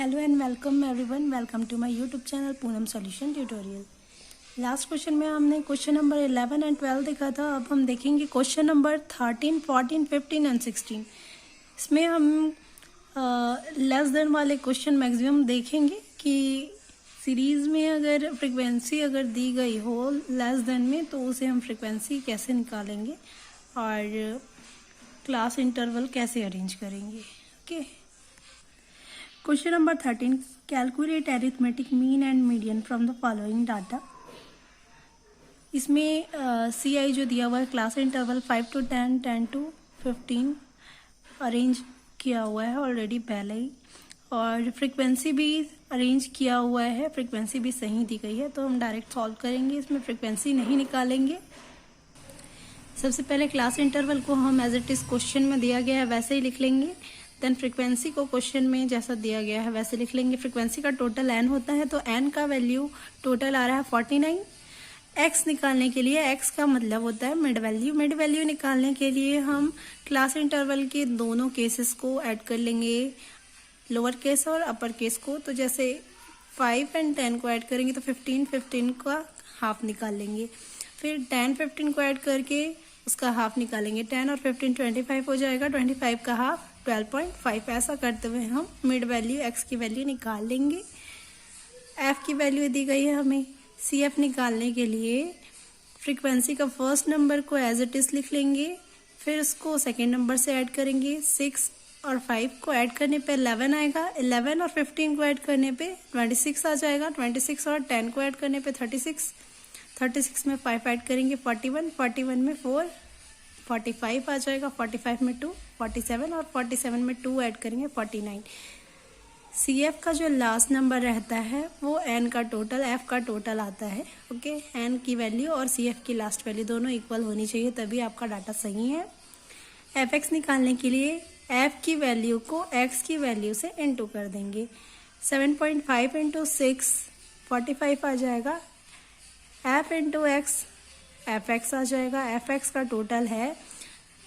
Hello and welcome everyone, welcome to my YouTube channel Poonam solution tutorial. Last question में हमने question number 11 and 12 देखा था। अब हम देखेंगे क्वेश्चन नंबर 13, 14, 15 एंड 16। इसमें हम लेस देन वाले क्वेश्चन मैक्सिमम देखेंगे कि सीरीज़ में अगर फ्रिक्वेंसी अगर दी गई हो लेस देन में तो उसे हम फ्रिक्वेंसी कैसे निकालेंगे और क्लास इंटरवल कैसे अरेंज करेंगे। Okay, question number 13, calculate arithmetic mean and median from the following data. इसमें CI जो दिया हुआ है class interval 5 to 10, 10 to 15 arrange किया हुआ है ऑलरेडी पहले ही, और फ्रिक्वेंसी भी अरेंज किया हुआ है, फ्रिक्वेंसी भी सही दी गई है। तो हम डायरेक्ट सॉल्व करेंगे, इसमें फ्रिक्वेंसी नहीं निकालेंगे। सबसे पहले क्लास इंटरवल को हम एज इट इज क्वेश्चन में दिया गया है वैसे ही लिख लेंगे। देन फ्रिक्वेंसी को क्वेश्चन में जैसा दिया गया है वैसे लिख लेंगे। फ्रिक्वेंसी का टोटल n होता है तो n का वैल्यू टोटल आ रहा है 49। x निकालने के लिए x का मतलब होता है मिड वैल्यू। मिड वैल्यू निकालने के लिए हम क्लास इंटरवल के दोनों केसेस को ऐड कर लेंगे, लोअर केस और अपर केस को। तो जैसे 5 एंड 10 को ऐड करेंगे तो 15 का हाफ निकाल लेंगे। फिर 10 15 को ऐड करके उसका हाफ निकालेंगे। 10 और 15 25 हो जाएगा, 25 का हाफ 12.5। ऐसा करते हुए हम मिड वैल्यू x की वैल्यू निकाल लेंगे। f की वैल्यू दी गई है हमें। CF निकालने के लिए फ्रीक्वेंसी का फर्स्ट नंबर को एज इट इज लिख लेंगे, फिर उसको सेकेंड नंबर से ऐड करेंगे। 6 और 5 को ऐड करने पे 11 आएगा। 11 और 15 को ऐड करने पे 26 आ जाएगा। 26 और 10 को ऐड करने पे 36। 36 में 5 ऐड करेंगे 41। 41 में 4 45 आ जाएगा। 45 में 2 47 और 47 में 2 ऐड करेंगे 49। CF का जो लास्ट नंबर रहता है वो n का टोटल f का टोटल आता है। ओके, n की वैल्यू और CF की लास्ट वैल्यू दोनों इक्वल होनी चाहिए, तभी आपका डाटा सही है। fx निकालने के लिए f की वैल्यू को x की वैल्यू से इनटू कर देंगे। 7.5 इंटू 6 45 आ जाएगा। f इंटू एक्स fx आ जाएगा। fx का टोटल है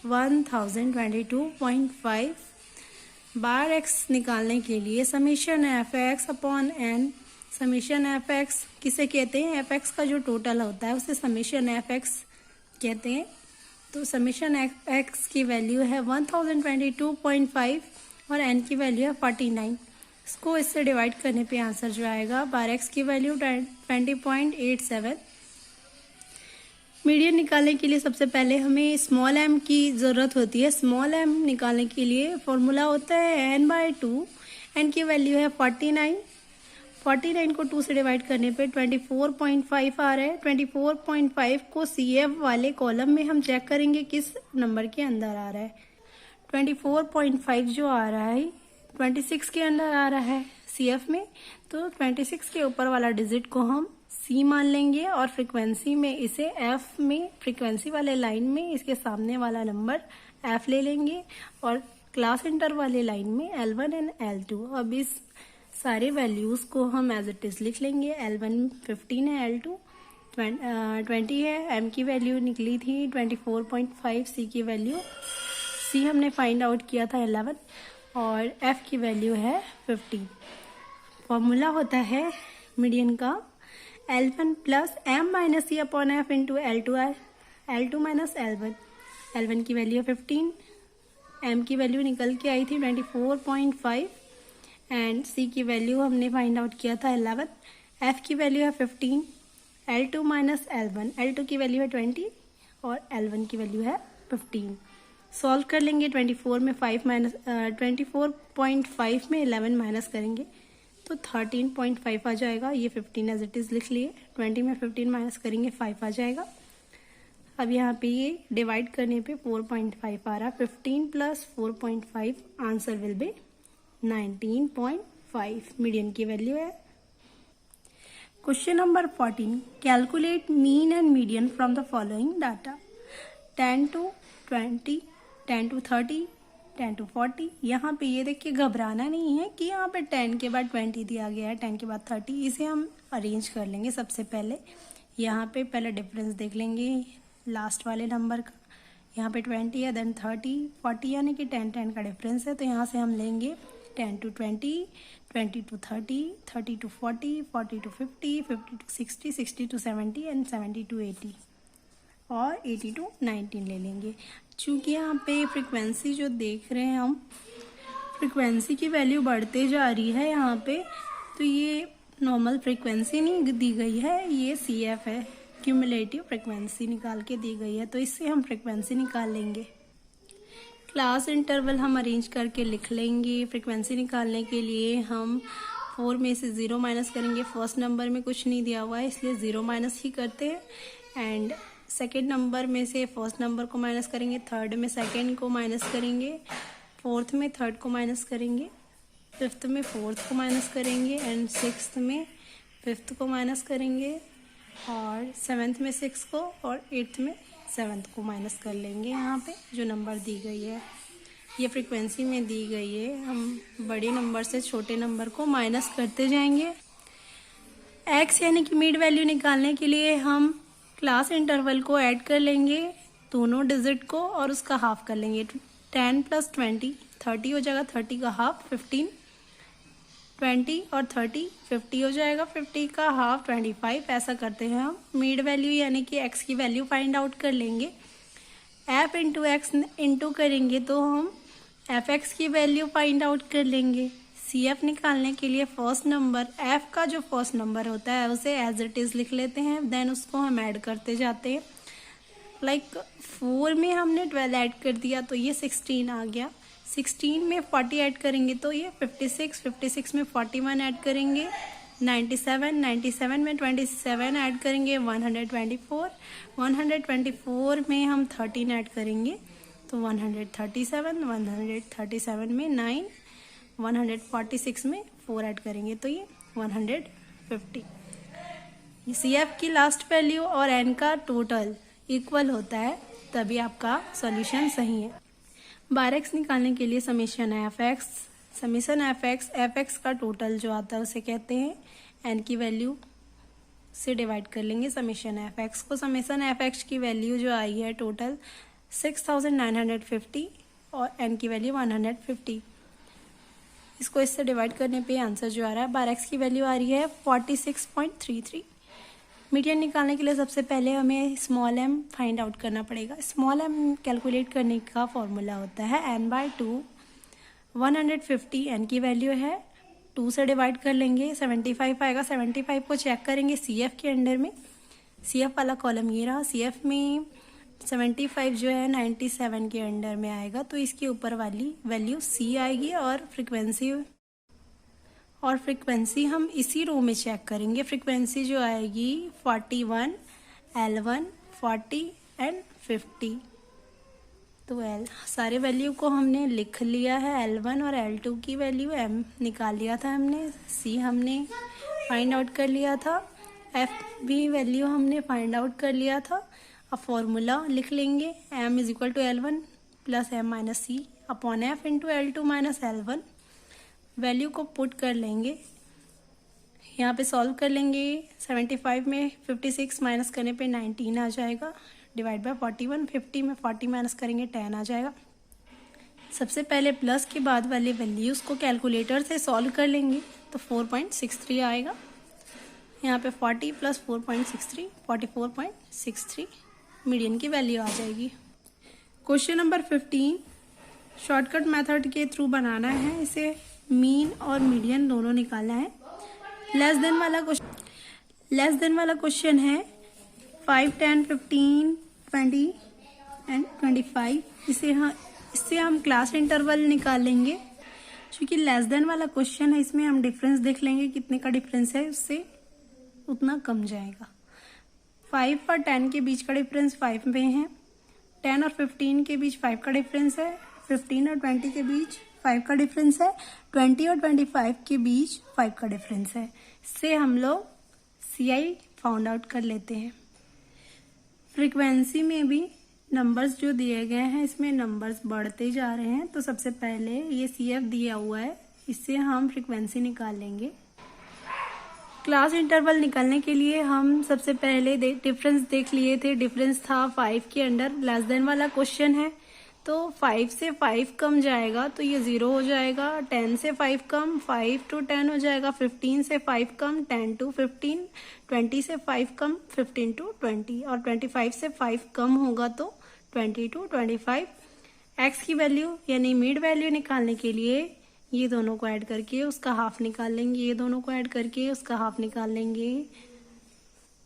1022.5। बार x निकालने के लिए summation fx upon n। Summation fx किसे कहते हैं? fx का जो टोटल होता है उसे समीशन fx कहते हैं। तो समीशन fx की वैल्यू है 1022.5 और n की वैल्यू है 49। इसको इससे डिवाइड करने पे आंसर जो आएगा बार x की वैल्यू 20.87। मीडियन निकालने के लिए सबसे पहले हमें स्मॉल m की ज़रूरत होती है। स्मॉल m निकालने के लिए फॉर्मूला होता है n/2। n की वैल्यू है 49। 49 को 2 से डिवाइड करने पे 24.5 आ रहा है। 24.5 को CF वाले कॉलम में हम चेक करेंगे किस नंबर के अंदर आ रहा है। 24.5 जो आ रहा है 26 के अंदर आ रहा है CF में, तो 26 के ऊपर वाला डिजिट को हम C मान लेंगे और फ्रीक्वेंसी में इसे F में, फ्रीक्वेंसी वाले लाइन में इसके सामने वाला नंबर F ले लेंगे और क्लास इंटर वाले लाइन में L1 एंड L2। अब इस सारे वैल्यूज को हम एज इट इज लिख लेंगे। L1 15 है, L2 20 है। M की वैल्यू निकली थी 24.5। C की वैल्यू C हमने फाइंड आउट किया था 11 और F की वैल्यू है 15। फॉर्मूला होता है मीडियन का L1 plus M minus C upon F into L2 minus L1। L1 की वैल्यू 15, M की वैल्यू निकल के आई थी 24.5 एंड C की वैल्यू हमने फाइंड आउट किया था 11। F की वैल्यू है 15। L2 माइनस L1, L2 की वैल्यू है 20 और L1 की वैल्यू है 15। सॉल्व कर लेंगे। 24 में 5 माइनस 24.5 में 11 माइनस करेंगे तो 13.5 आ जाएगा। ये 15 एज इट इज लिख लिए। 20 में 15 माइनस करेंगे 5 आ जाएगा। अब यहाँ पे ये डिवाइड करने पे 4.5 आ रहा। 15 plus 4.5 answer will be 19.5 median की वैल्यू है। Question number 14, calculate mean and median from the following data. 10 to 20, 10 to 30, 10 to 40। यहाँ पे ये देखिए घबराना नहीं है कि यहाँ पे 10 के बाद 20 दिया गया है, 10 के बाद 30। इसे हम अरेंज कर लेंगे। सबसे पहले यहाँ पे पहले डिफरेंस देख लेंगे लास्ट वाले नंबर का। यहाँ पे 20 है, देन 30, 40 यानी कि 10 का डिफरेंस है। तो यहाँ से हम लेंगे 10 to 20, 20 to 30, 30 to 40, 40 to 50, 50 to 60, 60 to 70 and 70 to 80 और 80 to 19 ले लेंगे। चूँकि यहाँ पे फ्रिक्वेंसी जो देख रहे हैं हम, फ्रिक्वेंसी की वैल्यू बढ़ते जा रही है यहाँ पे, तो ये नॉर्मल फ्रिक्वेंसी नहीं दी गई है, ये CF है, क्यूमुलेटिव फ्रिक्वेंसी निकाल के दी गई है, तो इससे हम फ्रिक्वेंसी निकाल लेंगे। क्लास इंटरवल हम अरेंज करके लिख लेंगे। फ्रिक्वेंसी निकालने के लिए हम 4 में से 0 माइनस करेंगे। फर्स्ट नंबर में कुछ नहीं दिया हुआ है इसलिए 0 माइनस ही करते हैं, एंड सेकेंड नंबर में से फर्स्ट नंबर को माइनस करेंगे, थर्ड में सेकेंड को माइनस करेंगे, फोर्थ में थर्ड को माइनस करेंगे, फिफ्थ में फोर्थ को माइनस करेंगे, एंड सिक्स्थ में फिफ्थ को माइनस करेंगे, और सेवेंथ में 6 को, और एट्थ में 7th को माइनस कर लेंगे। यहाँ पे जो नंबर दी गई है ये फ्रीक्वेंसी में दी गई है, हम बड़े नंबर से छोटे नंबर को माइनस करते जाएंगे। x यानी कि मिड वैल्यू निकालने के लिए हम क्लास इंटरवल को ऐड कर लेंगे, दोनों डिजिट को, और उसका हाफ कर लेंगे। 10 + 20 30 हो जाएगा, 30 का हाफ 15, 20 और 30 50 हो जाएगा, 50 का हाफ 25। ऐसा करते हैं हम। मिड वैल्यू यानी कि x की वैल्यू फाइंड आउट कर लेंगे। f इंटू एक्स इंटू करेंगे तो हम fx की वैल्यू फाइंड आउट कर लेंगे। CF निकालने के लिए फर्स्ट नंबर, f का जो फर्स्ट नंबर होता है उसे एज इट इज लिख लेते हैं, देन उसको हम ऐड करते जाते हैं। लाइक 4 में हमने 12 ऐड कर दिया तो ये 16 आ गया, 16 में 40 ऐड करेंगे तो ये 56, 56 में 41 ऐड करेंगे 97, 97 में 27 ऐड करेंगे 124, 124 में हम 13 ऐड करेंगे तो 137, 137 में 9, 146 में 4 ऐड करेंगे तो ये 150। CF की लास्ट वैल्यू और n का टोटल इक्वल होता है तभी आपका सॉल्यूशन सही है। बार एक्स निकालने के लिए समेशन fx का टोटल जो आता है उसे कहते हैं, n की वैल्यू से डिवाइड कर लेंगे समेशन fx को। समेशन fx की वैल्यू जो आई है टोटल 6950 और n की वैल्यू 150। इसको इससे डिवाइड करने पे आंसर जो आ रहा है, बार एक्स की वैल्यू आ रही है 46.33। मीडियन निकालने के लिए सबसे पहले हमें स्मॉल m फाइंड आउट करना पड़ेगा। स्मॉल m कैलकुलेट करने का फॉर्मूला होता है n/2, 150 n की वैल्यू है, 2 से डिवाइड कर लेंगे 75 आएगा। 75 को चेक करेंगे CF के अंडर में, CF वाला कॉलम ये रहा, CF में 75 जो है 97 के अंडर में आएगा, तो इसके ऊपर वाली वैल्यू C आएगी, और फ्रिक्वेंसी हम इसी रो में चेक करेंगे। फ्रिक्वेंसी जो आएगी 41, L1, 40 एंड 50। तो सारे वैल्यू को हमने लिख लिया है। L1 और L2 की वैल्यू m निकाल लिया था हमने, C हमने फाइंड आउट कर लिया था, F भी वैल्यू हमने फाइंड आउट कर लिया था। अब फॉर्मूला लिख लेंगे, m = L1 + m - C upon F into L2 - L1। Value को पुट कर लेंगे, यहाँ पे सॉल्व कर लेंगे। 75 में 56 माइनस करने पे 19 आ जाएगा, डिवाइड बाय 41, 50 में 40 माइनस करेंगे 10 आ जाएगा। सबसे पहले प्लस के बाद वाले वैल्यूज़ को कैलकुलेटर से सॉल्व कर लेंगे तो 4.63 आएगा। यहाँ पे 40 + 4.63 44.63 मीडियन की वैल्यू आ जाएगी। क्वेश्चन नंबर 15 शॉर्टकट मेथड के थ्रू बनाना है, इसे मीन और मीडियन दोनों निकालना है। लेस देन वाला क्वेश्चन है 5, 10, 15, 20 एंड 25। इससे हम क्लास इंटरवल निकालेंगे। क्योंकि लेस देन वाला क्वेश्चन है, इसमें हम डिफरेंस देख लेंगे कितने का डिफरेंस है, उससे उतना कम जाएगा। 5 और 10 के बीच का डिफरेंस 5 में है, 10 और 15 के बीच 5 का डिफरेंस है, 15 और 20 के बीच 5 का डिफरेंस है, 20 और 25 के बीच 5 का डिफरेंस है। इससे हम लोग CI फाउंड आउट कर लेते हैं। फ्रीक्वेंसी में भी नंबर्स जो दिए गए हैं, इसमें नंबर्स बढ़ते जा रहे हैं, तो सबसे पहले ये CF दिया हुआ है, इससे हम फ्रीक्वेंसी निकाल लेंगे। क्लास इंटरवल निकालने के लिए हम सबसे पहले डिफरेंस देख लिए थे। डिफरेंस था 5 के अंडर, लेस देन वाला क्वेश्चन है तो 5 से 5 कम जाएगा तो ये 0 हो जाएगा। 10 से 5 कम 5 to 10 हो जाएगा। 15 से 5 कम 10 to 15। 20 से 5 कम 15 to 20 और 25 से 5 कम होगा तो 20 to 25। एक्स की वैल्यू यानी मिड वैल्यू निकालने के लिए ये दोनों को ऐड करके उसका हाफ निकाल लेंगे, ये दोनों को ऐड करके उसका हाफ निकाल लेंगे,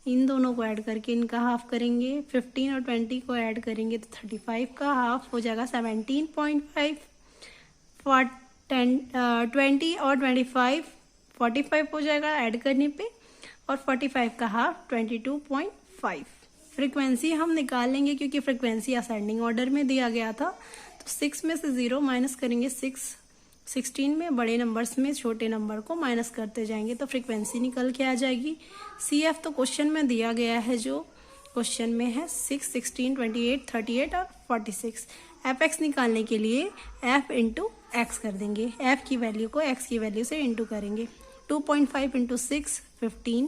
इन दोनों को ऐड करके इनका हाफ करेंगे। 15 और 20 को ऐड करेंगे तो 35 का हाफ हो जाएगा 17.5। 20 और 25 45 हो जाएगा ऐड करने पे, और 45 का हाफ 22.5। फ्रीक्वेंसी हम निकाल लेंगे क्योंकि फ्रीक्वेंसी असेंडिंग ऑर्डर में दिया गया था। तो 6 में से 0 माइनस करेंगे 16 में बड़े नंबर्स में छोटे नंबर को माइनस करते जाएंगे तो फ्रीक्वेंसी निकल के आ जाएगी। CF तो क्वेश्चन में दिया गया है, जो क्वेश्चन में है 6, 16, 28, 38 और 46। FX निकालने के लिए F इंटू एक्स कर देंगे। F की वैल्यू को X की वैल्यू से इंटू करेंगे। 2.5 into 6 15,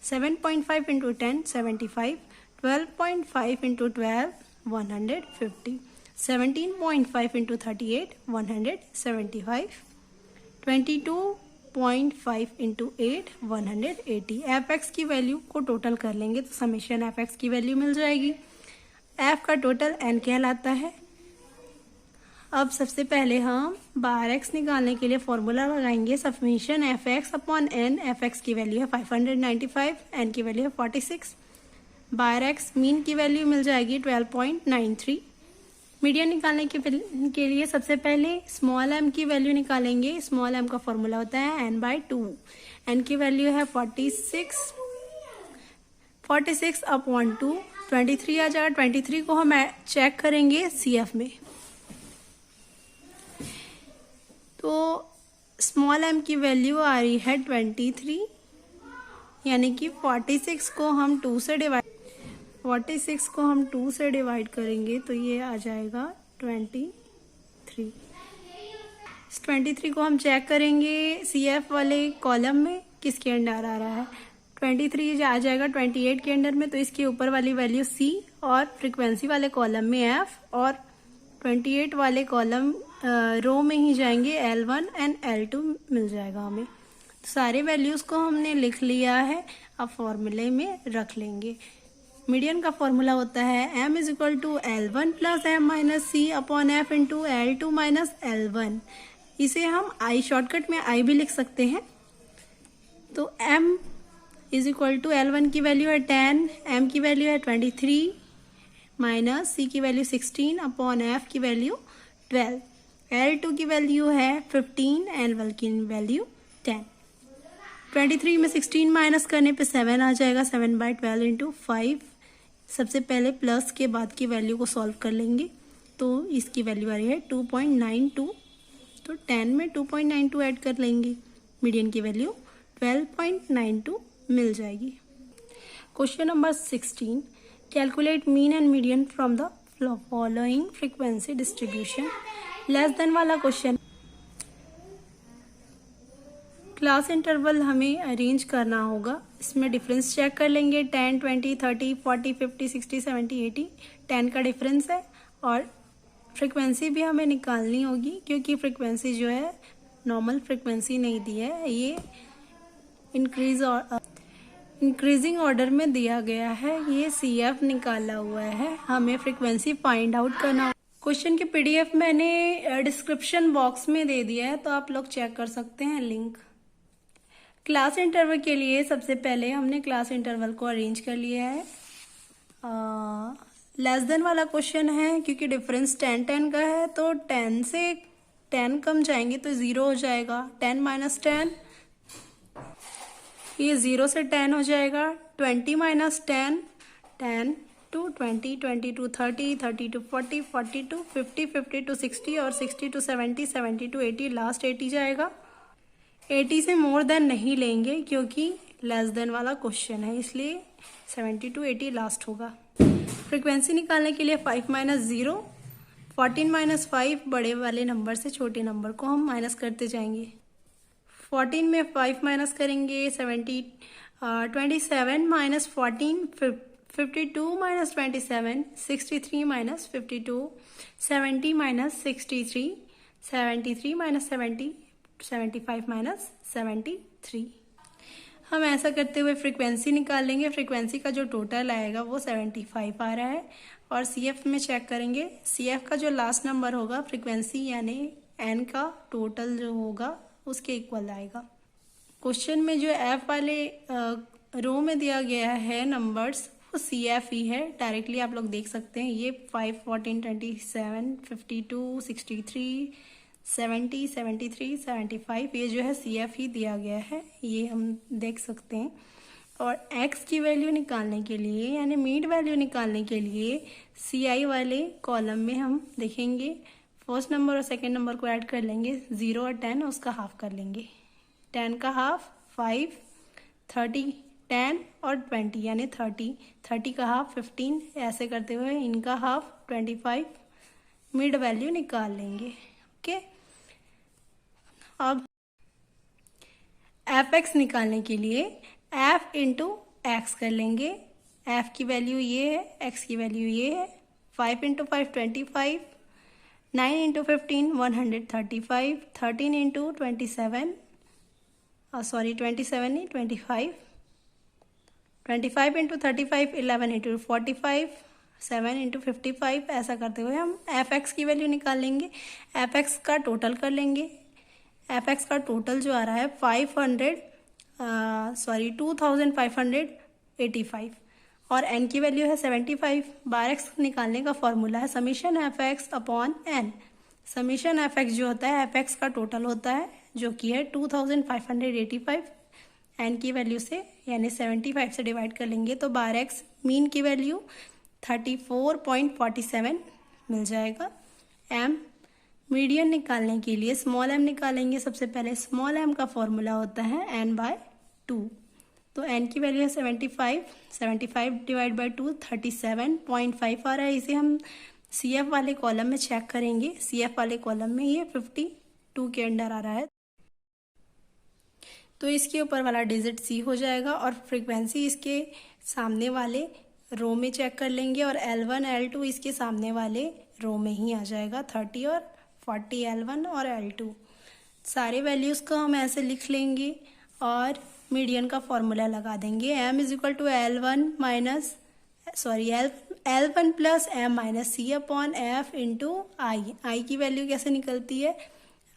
7.5 into 10 75, 12.5 into 12 150, 17.5 into 38 175, 22.5 into 8 180। fx की वैल्यू को टोटल कर लेंगे तो समेशन fx की वैल्यू मिल जाएगी। f का टोटल n कहलाता है। अब सबसे पहले हम बार x निकालने के लिए फॉर्मूला लगाएंगे summation fx upon n। fx की वैल्यू है 595, n की वैल्यू है 46। बार x मीन की वैल्यू मिल जाएगी 12.93। मीडियन निकालने के लिए सबसे पहले स्मॉल m की वैल्यू निकालेंगे। स्मॉल m का फॉर्मूला होता है n/2। n की वैल्यू है 46 अपॉन 2 23 आ जाएगा। 23 को हम चेक करेंगे CF में, तो स्मॉल m की वैल्यू आ रही है 23, यानी कि 46 को हम 2 से डिवाइड करेंगे तो ये आ जाएगा 23। इस 23 को हम चेक करेंगे CF वाले कॉलम में किसके अंडर आ रहा है। 23 आ जाएगा 28 के अंडर में, तो इसके ऊपर वाली वैल्यू C और फ्रीक्वेंसी वाले कॉलम में F, और 28 वाले कॉलम रो में ही जाएंगे L1 एंड L2 मिल जाएगा हमें। तो सारे वैल्यूज को हमने लिख लिया है, अब फॉर्मूले में रख लेंगे। मीडियन का फॉर्मूला होता है m is equal to L1 plus m minus C upon F into L2 minus L1। इसे हम I शॉर्टकट में I भी लिख सकते हैं। तो m is equal to L1 की वैल्यू है 10, m की वैल्यू है 23 माइनस C की वैल्यू 16 अपॉन F की वैल्यू 12, L2 की वैल्यू है 15, L1 की वैल्यू 10। 23 में 16 माइनस करने पे 7 आ जाएगा। 7/12 इंटू 5। सबसे पहले प्लस के बाद की वैल्यू को सॉल्व कर लेंगे तो इसकी वैल्यू आ रही है 2.92, तो 10 में 2.92 ऐड कर लेंगे। मीडियन की वैल्यू 12.92 मिल जाएगी। Question number 16, calculate mean and median from the following frequency distribution. Less than वाला क्वेश्चन। क्लास इंटरवल हमें अरेंज करना होगा, इसमें डिफरेंस चेक कर लेंगे। 10, 20, 30, 40, 50, 60, 70, 80 10 का डिफरेंस है, और फ्रीक्वेंसी भी हमें निकालनी होगी क्योंकि फ्रीक्वेंसी जो है नॉर्मल फ्रीक्वेंसी नहीं दी है, ये इंक्रीजिंग ऑर्डर में दिया गया है। ये CF निकाला हुआ है, हमें फ्रीक्वेंसी फाइंड आउट करना होगा। क्वेश्चन की PDF मैंने डिस्क्रिप्शन बॉक्स में दे दिया है, तो आप लोग चेक कर सकते हैं लिंक। क्लास इंटरवल के लिए सबसे पहले हमने क्लास इंटरवल को अरेंज कर लिया है। लेस देन वाला क्वेश्चन है, क्योंकि डिफरेंस 10 का है तो 10 से 10 कम जाएंगे तो 0 हो जाएगा। 10 माइनस 10, ये 0 से 10 हो जाएगा। 20 minus 10, 10 to 20, 20 to 30, 30 to 40, 40 to 50, 50 to 60 और 60 to 70, 70 to 80, लास्ट 80 जाएगा। 80 से मोर देन नहीं लेंगे क्योंकि लेस देन वाला क्वेश्चन है, इसलिए 70 to 80 लास्ट होगा। फ्रीक्वेंसी निकालने के लिए 5 माइनस 0, 14 माइनस 5 बड़े वाले नंबर से छोटे नंबर को हम माइनस करते जाएंगे। 14 में 5 माइनस करेंगे 27 minus 14 52 minus 27, 63 minus 52, 70 minus 63, 73 minus 70, 75 minus 73। हम ऐसा करते हुए फ्रीक्वेंसी निकाल लेंगे। फ्रीक्वेंसी का जो टोटल आएगा वो 75 आ रहा है और CF में चेक करेंगे। CF का जो लास्ट नंबर होगा फ्रीक्वेंसी यानी N का टोटल जो होगा उसके इक्वल आएगा। क्वेश्चन में जो F वाले रो में दिया गया है नंबर्स वो CF ही है। डायरेक्टली आप लोग देख सकते हैं। ये 5, 14, 27, 52, 63, 70, 73, 75 ये जो है CF ही दिया गया है, ये हम देख सकते हैं। और X की वैल्यू निकालने के लिए यानी मीड वैल्यू निकालने के लिए CI वाले कॉलम में हम देखेंगे फर्स्ट नंबर और सेकंड नंबर को ऐड कर लेंगे। 0 और 10 उसका हाफ कर लेंगे। 10 का हाफ 5, 30, 10 और 20 यानी 30, 30 का हाफ 15। ऐसे करते हुए इनका हाफ 25 मिड वैल्यू निकाल लेंगे। ओके, अब fx निकालने के लिए f इंटू एक्स कर लेंगे। f की वैल्यू ये है, x की वैल्यू ये है। 5 इंटू 5 25, 9 इंटू 15 135, 13 इंटू 27 27 नहीं 25, 25 इंटू 35 11 इंटू 45, 7 इंटू 55। ऐसा करते हुए हम fx की वैल्यू निकाल लेंगे। fx का टोटल कर लेंगे। fx का टोटल जो आ रहा है 2585 और n की वैल्यू है 75। बार x निकालने का फॉर्मूला है summation fx upon n। Summation fx जो होता है fx का टोटल होता है जो कि है 2585। n की वैल्यू से यानी 75 से डिवाइड कर लेंगे तो बार x मीन की वैल्यू 34.47 मिल जाएगा। m मीडियन निकालने के लिए स्मॉल m निकालेंगे। सबसे पहले स्मॉल m का फॉर्मूला होता है n/2। तो n की वैल्यू है 75, 75 डिवाइड बाई 2 37.5 आ रहा है। इसे हम CF वाले कॉलम में चेक करेंगे। CF वाले कॉलम में ये 52 के अंडर आ रहा है तो इसके ऊपर वाला डिजिट C हो जाएगा और फ्रीक्वेंसी इसके सामने वाले रो में चेक कर लेंगे और L1 L2 इसके सामने वाले रो में ही आ जाएगा। 30 और 40 L1 और L2 सारे वैल्यूज़ को हम ऐसे लिख लेंगे और मीडियन का फॉर्मूला लगा देंगे। m is equal to L1 plus m minus C upon F into I की वैल्यू कैसे निकलती है?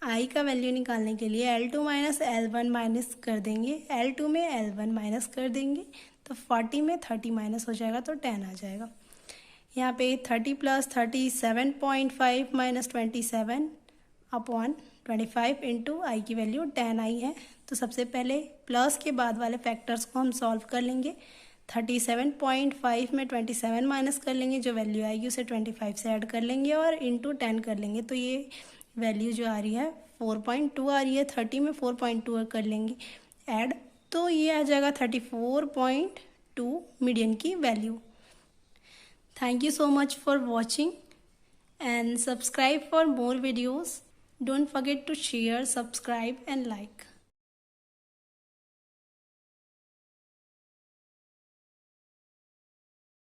I का वैल्यू निकालने के लिए L2 माइनस L1 माइनस कर देंगे। L2 में L1 माइनस कर देंगे तो 40 में 30 माइनस हो जाएगा तो 10 आ जाएगा। यहाँ पे 30 प्लस 37.5 माइनस 27 अपॉन 25 इंटू आई की वैल्यू 10i है। तो सबसे पहले प्लस के बाद वाले फैक्टर्स को हम सॉल्व कर लेंगे। 37.5 में 27 माइनस कर लेंगे, जो वैल्यू आएगी उसे 25 से ऐड कर लेंगे और इंटू 10 कर लेंगे तो ये वैल्यू जो आ रही है 4.2 आ रही है। 30 में 4.2 कर लेंगे ऐड तो ये आ जाएगा 34.2 मीडियन की value. Thank you so much for watching and subscribe for more videos. Don't forget to share, subscribe and like.